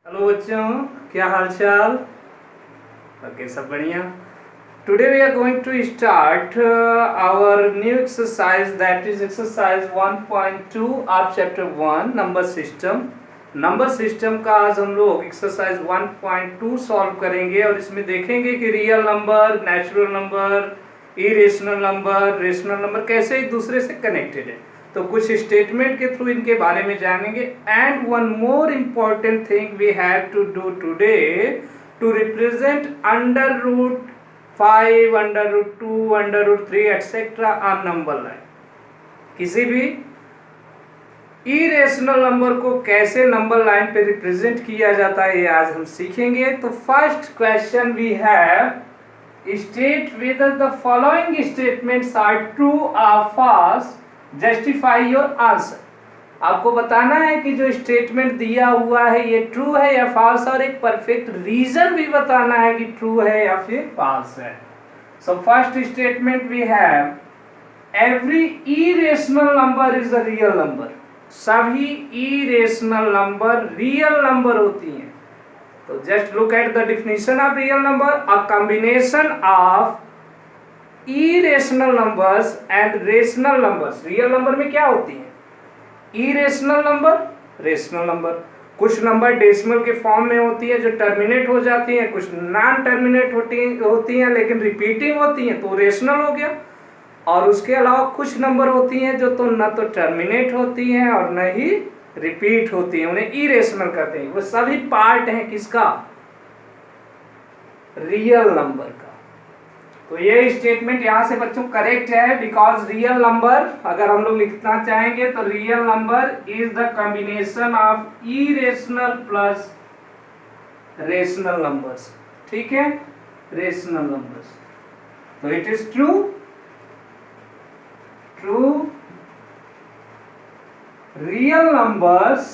Hello बच्चों, क्या हाल चाल। ओके, सब बढ़िया। Today we are going to start our new exercise, that is exercise 1.2 of chapter 1 number system. Number system का आज हम लोग एक्सरसाइज 1.2 सॉल्व करेंगे और इसमें देखेंगे कि real number, natural number, irrational number, rational number कैसे एक दूसरे से कनेक्टेड है। तो कुछ स्टेटमेंट के थ्रू इनके बारे में जानेंगे। And one more important thing we have to do today to represent under root 5, under root 2, under root 3 etcetera on number line. किसी भी इरेशनल नंबर को कैसे नंबर लाइन पे रिप्रेजेंट किया जाता है ये आज हम सीखेंगे। तो first question we have, state whether the following statements are true or false, justify your answer। आपको बताना है कि जो स्टेटमेंट दिया हुआ है ये ट्रू है या फॉल्स, और एक परफेक्ट रीजन भी बताना है कि ट्रू है या फिर फॉल्स है। So first statement we have, every irrational number is a real number. सभी इरेशनल नंबर रियल नंबर होती हैं। तो just look at the definition of real number, a combination of irrational numbers and rational numbers। Real number में क्या होती है? irrational number, rational number. कुछ number decimal के फॉर्म में होती है जो टर्मिनेट हो जाती हैं, कुछ नॉन टर्मिनेट होती हैं लेकिन रिपीटिंग होती हैं, तो रेशनल हो गया। और उसके अलावा कुछ नंबर होती हैं जो तो न तो टर्मिनेट होती हैं और न ही रिपीट होती है, उन्हें इरेशनल कहते हैं। वो सभी पार्ट हैं किसका? रियल नंबर का। तो ये स्टेटमेंट यहां से बच्चों करेक्ट है, बिकॉज रियल नंबर अगर हम लोग लिखना चाहेंगे तो real number is the combination of irrational plus rational numbers. ठीक है, रेशनल नंबर्स। तो it is true, real numbers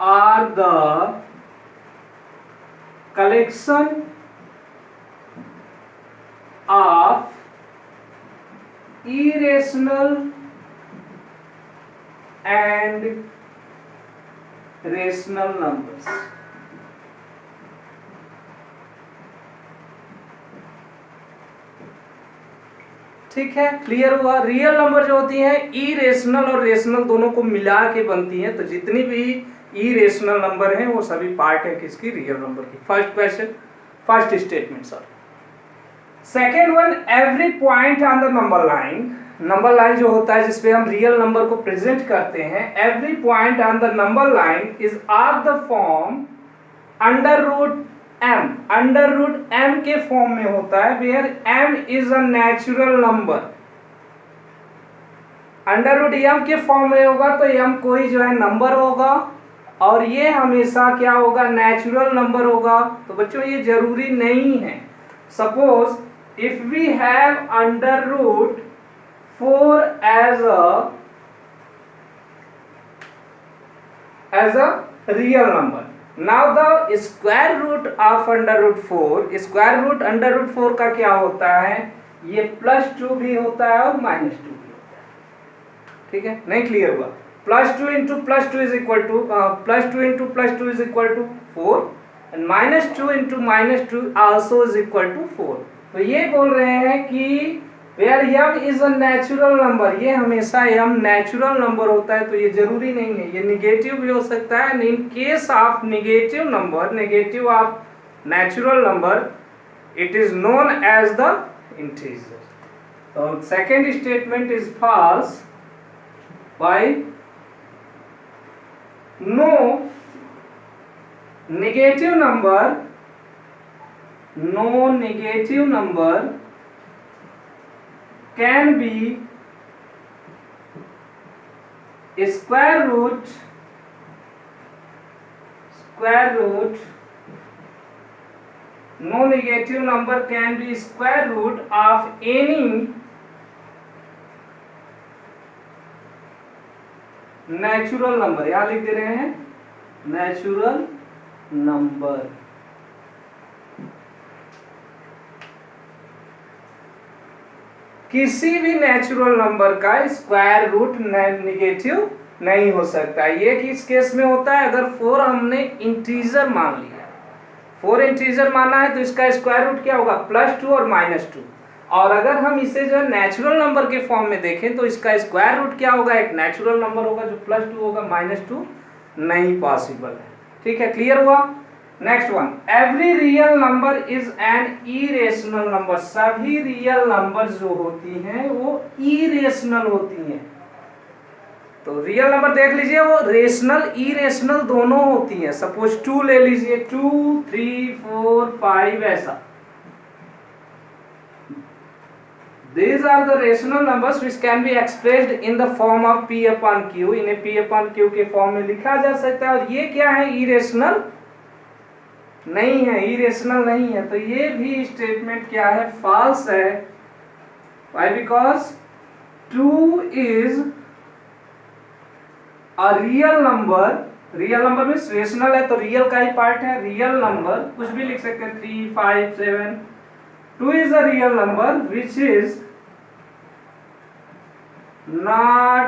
are the collection of irrational and rational numbers। ठीक है, क्लियर हुआ। रियल नंबर जो होती हैं इरेशनल और रेशनल दोनों को मिला के बनती हैं। तो जितनी भी इरेशनल नंबर हैं वो सभी पार्ट है किसकी? रियल नंबर की। First question, first statement. Sorry, second one, every point on the number line. Number line जो होता है जिसपे हम रियल नंबर को प्रेजेंट करते हैं, every point on the number line is of the form under root m। Under root m के form में होता है, where m is a natural number. Under root m के फॉर्म में होगा तो m कोई जो है नंबर होगा और ये हमेशा क्या होगा? नेचुरल नंबर होगा। तो बच्चों ये जरूरी नहीं है। Suppose if we have under root 4 as a real number, now the square root of under root 4, square root under root 4 का क्या होता है? ये +2 भी होता है और -2 भी होता है। ठीक है, नहीं क्लियर हुआ? +2 into +2 is equal to +2 into +2 is equal to 4 and -2 into -2 also is equal to 4। तो ये बोल रहे हैं कि where m is a natural number, ये हमेशा m नेचुरल नंबर होता है। तो ये जरूरी नहीं है, ये निगेटिव भी हो सकता है। In case of negative number, negative of natural number, it is known as the integer. तो second statement is false by no negative number can be square root no negative number can be square root of any natural number। यहां लिख दे रहे हैं natural number. किसी भी natural number का square root negative नहीं हो सकता। ये किस केस में होता है, अगर 4 हमने इंटीजर मान लिया, 4 इंटीजर माना है तो इसका स्क्वायर रूट क्या होगा, +2 और -2। और अगर हम इसे जो है नेचुरल नंबर के फॉर्म में देखें तो इसका स्क्वायर रूट क्या होगा, एक नेचुरल नंबर होगा जो +2 होगा, -2 नहीं पॉसिबल है। ठीक है, क्लियर हुआ। Next one, every real number is an irrational number. सभी रियल नंबर जो होती हैं वो इरेशनल होती हैं। तो रियल नंबर देख लीजिए, वो रेशनल इरेशनल दोनों होती हैं। सपोज 2 ले लीजिए, 2, 3, 4, 5 ऐसा। These are the rational numbers which can be expressed in the form of P upon Q। इन्हें P upon Q के फॉर्म में लिखा जा सकता है। और ये क्या है, इरेशनल नहीं है, इरेशनल नहीं है। तो ये भी स्टेटमेंट क्या है, फॉल्स है। Why? Because 2 is a real number। Real number means rational है तो रियल का ही पार्ट है। रियल नंबर कुछ भी लिख सकते हैं, 3, 5, 7। 2 is a real number which is not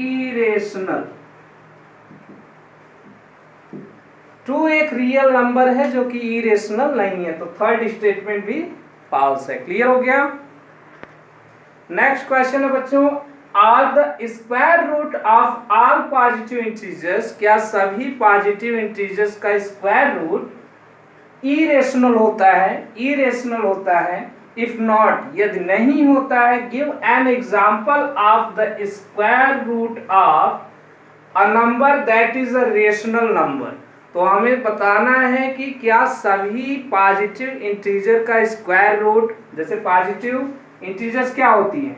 irrational। 2 एक रियल नंबर है जो कि इरेशनल नहीं है। तो थर्ड स्टेटमेंट भी फॉल्स है। क्लियर हो गया। नेक्स्ट क्वेश्चन है बच्चों, are the square root of all positive integers. क्या सभी पॉजिटिव इंटीजर्स का स्क्वायर रूट इरेशनल होता है, इरेशनल होता है। इफ नॉट, यदि नहीं होता है, give an example of the square root of a number that is a rational number. तो हमें बताना है कि क्या सभी पॉजिटिव इंटीजर का स्क्वायर रूट, जैसे पॉजिटिव इंटीजर्स क्या होती हैं,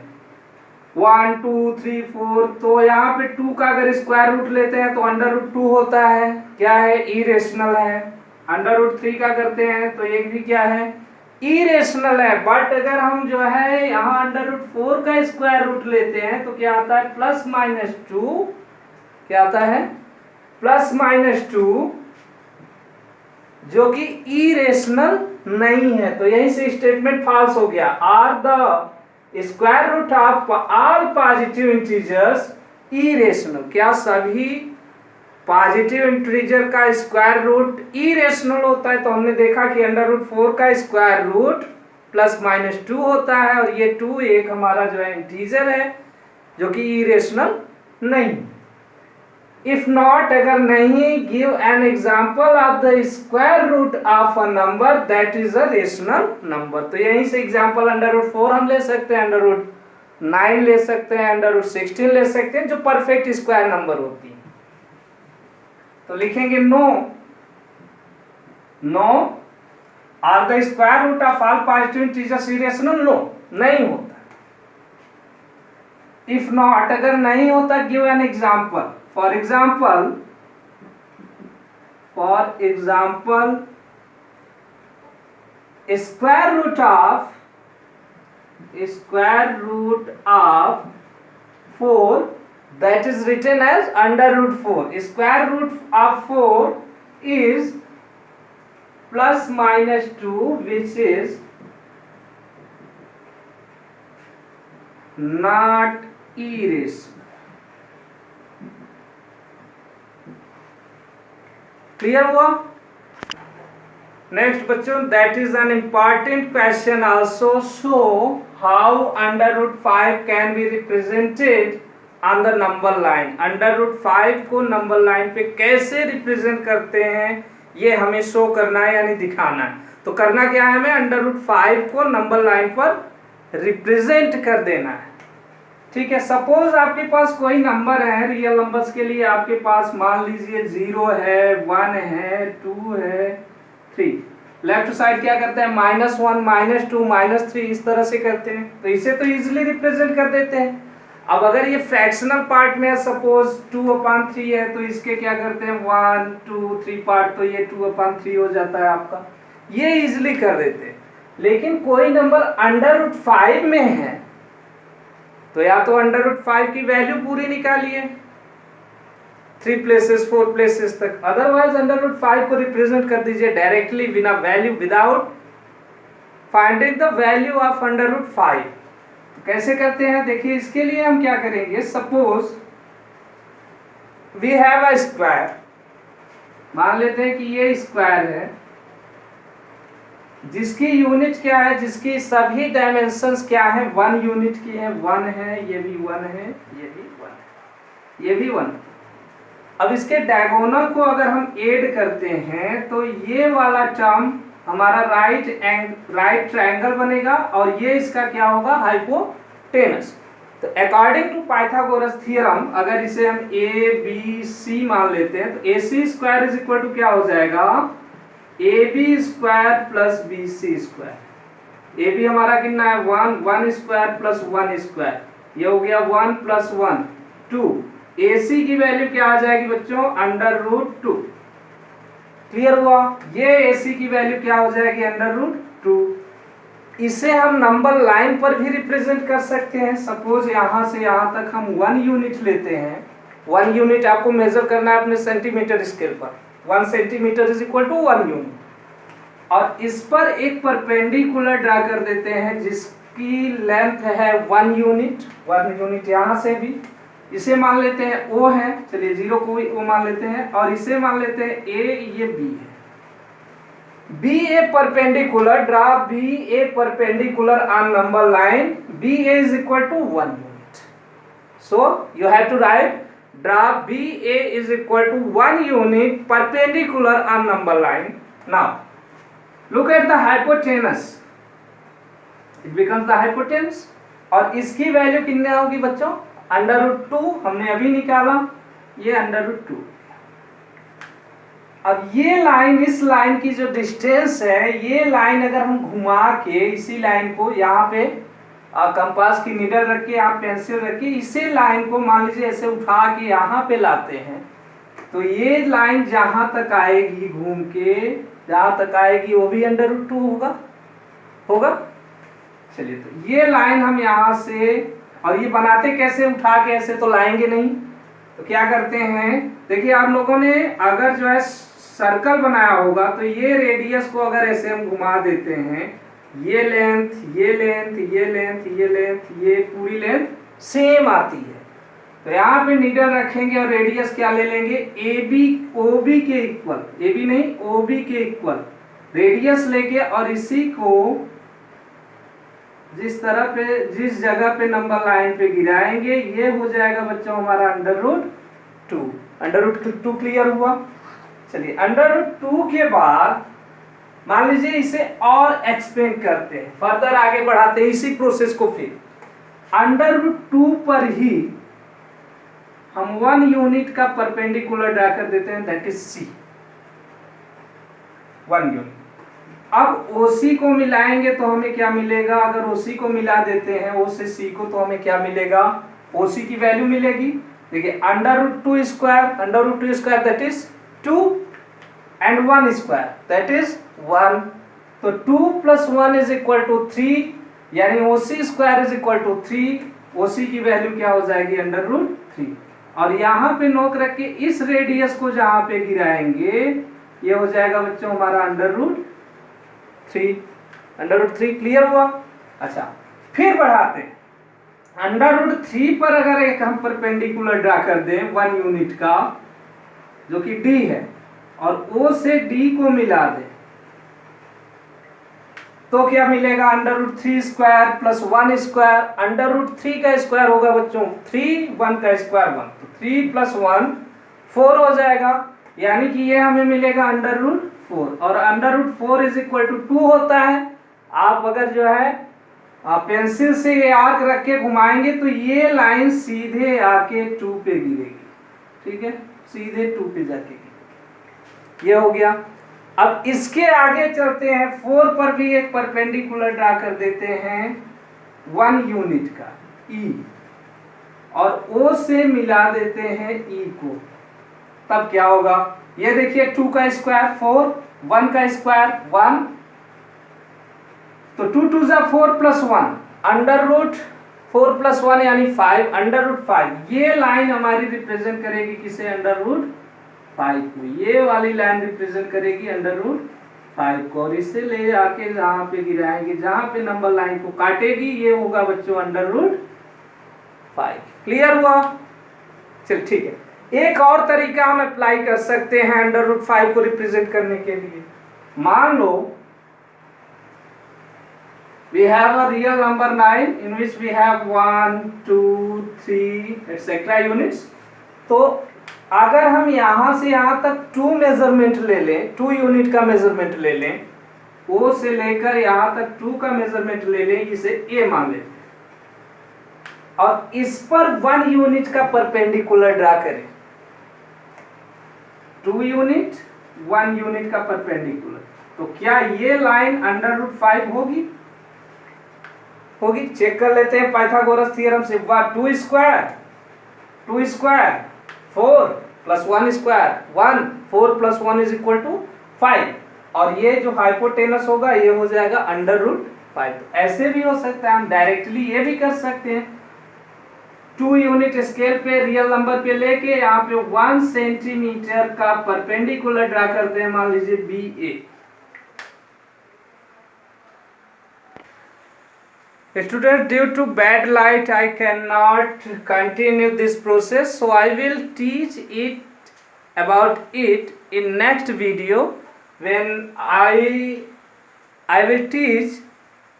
1, 2, 3, 4। तो यहाँ पे 2 का अगर स्क्वायर रूट लेते हैं तो √2 होता है, क्या है, इरेशनल है। √3 का करते हैं तो ये भी क्या है, इरेशनल है। बट अगर हम जो है यहाँ √4 का स्क्वायर रूट लेते हैं तो क्या आता है, +-2। क्या आता है, +-2, जो कि इरेशनल नहीं है। तो यही से स्टेटमेंट फॉल्स हो गया। Are the square root of all positive integers irrational. क्या सभी पॉजिटिव इंटीजर का स्क्वायर रूट इरेशनल होता है। तो हमने देखा कि √4 का स्क्वायर रूट +-2 होता है और ये 2 एक हमारा जो है इंटीजर है जो कि इरेशनल नहीं। इफ नॉट, अगर नहीं, give an example of the square root of a number that is a rational number. तो यहीं से एग्जांपल √4 हम ले सकते हैं, √9 ले सकते हैं, √16 ले सकते हैं, जो परफेक्ट स्क्वायर नंबर होती है। तो लिखेंगे no are the square root of all positive integers irrational. No, नहीं होता। इफ नॉट, अगर नहीं होता, give an example. For example square root of 4 that is written as √4। square root of 4 is +-2 which is not irrational। Clear हुआ। Next बच्चों, that is an important question also. Show how √5 can be represented on the number line. √5 को number line पे कैसे represent करते हैं ये हमें show करना है, यानी दिखाना है। तो करना क्या है, हमें √5 को नंबर लाइन पर रिप्रेजेंट कर देना है। ठीक है, सपोज आपके पास कोई नंबर है, रियल नंबर्स के लिए आपके पास मान लीजिए 0 है, 1 है, 2 है, 3। लेफ्ट साइड क्या करते हैं, -1, -2, -3, इस तरह से करते हैं। तो इसे तो इजिली रिप्रेजेंट कर देते हैं। अब अगर ये फ्रैक्शनल पार्ट में है, सपोज 2/3 है, तो इसके क्या करते हैं, 1, 2, 3 पार्ट, तो ये 2/3 हो जाता है आपका। ये इजिली कर देते हैं। लेकिन कोई नंबर √5 में है तो या तो √5 की वैल्यू पूरी निकालिए 3 प्लेसेस 4 प्लेसेस तक, अदरवाइज √5 को रिप्रेजेंट कर दीजिए डायरेक्टली बिना value, without finding the value of √5। कैसे करते हैं देखिए, इसके लिए हम क्या करेंगे, suppose we have a square, मान लेते हैं कि ये स्क्वायर है जिसकी यूनिट क्या है, जिसकी सभी डायमेंशंस क्या है, 1 यूनिट की है, 1 है, ये भी 1 है, ये भी 1 है, ये भी 1। अब इसके डायगोनल को अगर हम ऐड करते हैं तो ये वाला टर्म हमारा राइट ट्रायंगल बनेगा और ये इसका क्या होगा, हाइपोटेनस। तो अकॉर्डिंग टू पाइथागोरस थ्योरम अगर इसे हम ए बी सी मान लेते हैं तो ए सी स्क्वायर इज इक्वल टू क्या हो जाएगा, A B square plus B C square. A B हमारा कितना है 1, 1 स्क्वायर प्लस 1 स्क्वायर, ये हो गया 1 प्लस 1 2। ए सी की वैल्यू क्या आ जाएगी बच्चों, √2। क्लियर हुआ, ये ए सी की वैल्यू क्या हो जाएगी, √2। इसे हम नंबर लाइन पर भी रिप्रेजेंट कर सकते हैं। सपोज यहां से यहां तक हम 1 यूनिट लेते हैं, 1 यूनिट आपको मेजर करना है अपने सेंटीमीटर स्केल पर, 1 centimetre is equal to 1 unit. और इस पर एक परपेंडिकुलर ड्रा कर देते हैं जिसकी लेंथ है 1 यूनिट, 1 यूनिट यहाँ से भी, इसे मान लेते हैं O है, चलिए 0 को भी O मान लेते हैं, और इसे मान लेते हैं A, ये B है। B A perpendicular, draw B A perpendicular on number line, B A is equal to 1 unit. So you have to write draw B A is equal to 1 unit perpendicular on number line. Now look at the hypotenuse, it becomes the hypotenuse, और इसकी value कितनी होगी बच्चों, √2 हमने अभी निकाला, ये √2। अब ये लाइन, इस लाइन की जो डिस्टेंस है, ये लाइन अगर हम घुमा के इसी लाइन को यहाँ पे कंपास की नीडल रख के, यहाँ पेंसिल रख के इसी लाइन को मान लीजिए ऐसे उठा के यहाँ पे लाते हैं, तो ये लाइन जहां तक आएगी घूम के, जहां तक आएगी वो भी √2 होगा। चलिए तो ये लाइन हम यहाँ से, और ये बनाते कैसे, उठा के ऐसे तो लाएंगे नहीं, तो क्या करते हैं, देखिए आप लोगों ने अगर जो है सर्कल बनाया होगा तो ये रेडियस को अगर ऐसे हम घुमा देते हैं, ये लेंथ, ये लेंथ, ये लेंथ, ये लेंथ, ये पूरी लेंथ सेम आती है। तो यहाँ पे नीडल रखेंगे और रेडियस क्या ले लेंगे, ए बी ओ बी के इक्वल, ए बी नहीं ओ बी के इक्वल रेडियस लेके, और इसी को जिस तरह पे, जिस जगह पे नंबर लाइन पे गिराएंगे, ये हो जाएगा बच्चों हमारा √2। √2 क्लियर हुआ। चलिए √2 के बाद मान लीजिए इसे और एक्सपेंड करते हैं, फर्दर आगे बढ़ाते हैं इसी प्रोसेस को। फिर √2 पर ही हम 1 यूनिट का परपेंडिकुलर ड्रा कर देते हैं, दैट इज C, 1 यूनिट। अब OC को मिलाएंगे तो हमें क्या मिलेगा, अगर OC को मिला देते हैं O से C को, तो हमें क्या मिलेगा, OC की वैल्यू मिलेगी, देखिए √2 square that is 2 and 1 square that is 1, तो 2 + 1 इज इक्वल टू 3, यानी OC square is equal to 3, OC की वैल्यू क्या हो जाएगी, √3। और यहाँ पे नोक रख के इस रेडियस को जहाँ पे गिराएंगे, ये हो जाएगा बच्चों हमारा √3 क्लियर हुआ। अच्छा फिर बढ़ाते हैं, √3 पर अगर एक हम परपेंडिकुलर ड्रा कर दें 1 यूनिट का, जो कि D है, और O से D को मिला दें, तो क्या मिलेगा, √3 स्क्वायर प्लस 1 स्क्वायर, √3 का स्क्वायर होगा बच्चों 3, 1 का स्क्वायर 1, तो 3 + 1 4 हो जाएगा, यानी कि ये हमें मिलेगा √4, और √4 इज इक्वल टू 2 होता है। आप अगर जो है पेंसिल से ये आर्क रख के घुमाएंगे तो ये लाइन सीधे आके 2 पे गिरेगी, ठीक है, सीधे 2 पे जाके गिरेगी, ये हो गया। अब इसके आगे चलते हैं, 4 पर भी एक परपेंडिकुलर ड्रा कर देते हैं 1 यूनिट का E, और O से मिला देते हैं E को, तब क्या होगा, ये देखिए 2 का स्क्वायर 4, 1 का स्क्वायर 1, तो 2 × 2 = 4 + 1, √4 + 1 यानी 5, √5। ये लाइन हमारी रिप्रेजेंट करेगी किसे, √5 को, ये वाली लाइन रिप्रेजेंट करेगी √5 को, और इसे ले आके जहां पे गिराएंगे, जहां पे नंबर लाइन को काटेगी, ये होगा बच्चों √5। क्लियर हुआ। चल ठीक है, एक और तरीका हम अप्लाई कर सकते हैं √5 को रिप्रेजेंट करने के लिए। मान लो we have a real number 9 in which we have 1 2 3 etc units। तो अगर हम यहां से यहां तक 2 मेजरमेंट ले लें, 2 यूनिट का मेजरमेंट ले लें, ओ से लेकर यहां तक 2 का मेजरमेंट ले लें, इसे ए मान लें, और इस पर 1 यूनिट का परपेंडिकुलर ड्रा करें। 2 यूनिट 1 यूनिट का परपेंडिकुलर, तो क्या ये लाइन √5 होगी? होगी। चेक कर लेते हैं पाइथागोरस थ्योरम से। 2 square 4 plus 1 square 1, 4 plus 1 is equal to 5, और ये जो हाइपोटेनस होगा ये हो जाएगा √5। तो ऐसे भी हो सकता है, हम डायरेक्टली ये भी कर सकते हैं, 2 यूनिट स्केल पे रियल नंबर पे लेके यहाँ पे 1 सेंटीमीटर का परपेंडिकुलर ड्रा करते हैं, मान लीजिए BA। Students, due to bad light I cannot continue this process, so I will teach it about it in next video when I will teach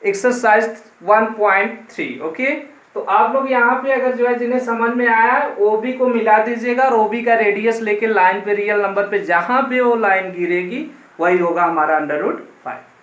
exercise 1.3। okay, तो आप लोग यहाँ पे अगर जो है जिन्हें समझ में आया OB को मिला दीजिएगा, और OB का रेडियस लेके लाइन पे रियल नंबर पे जहाँ पे वो लाइन गिरेगी वही होगा हमारा √5।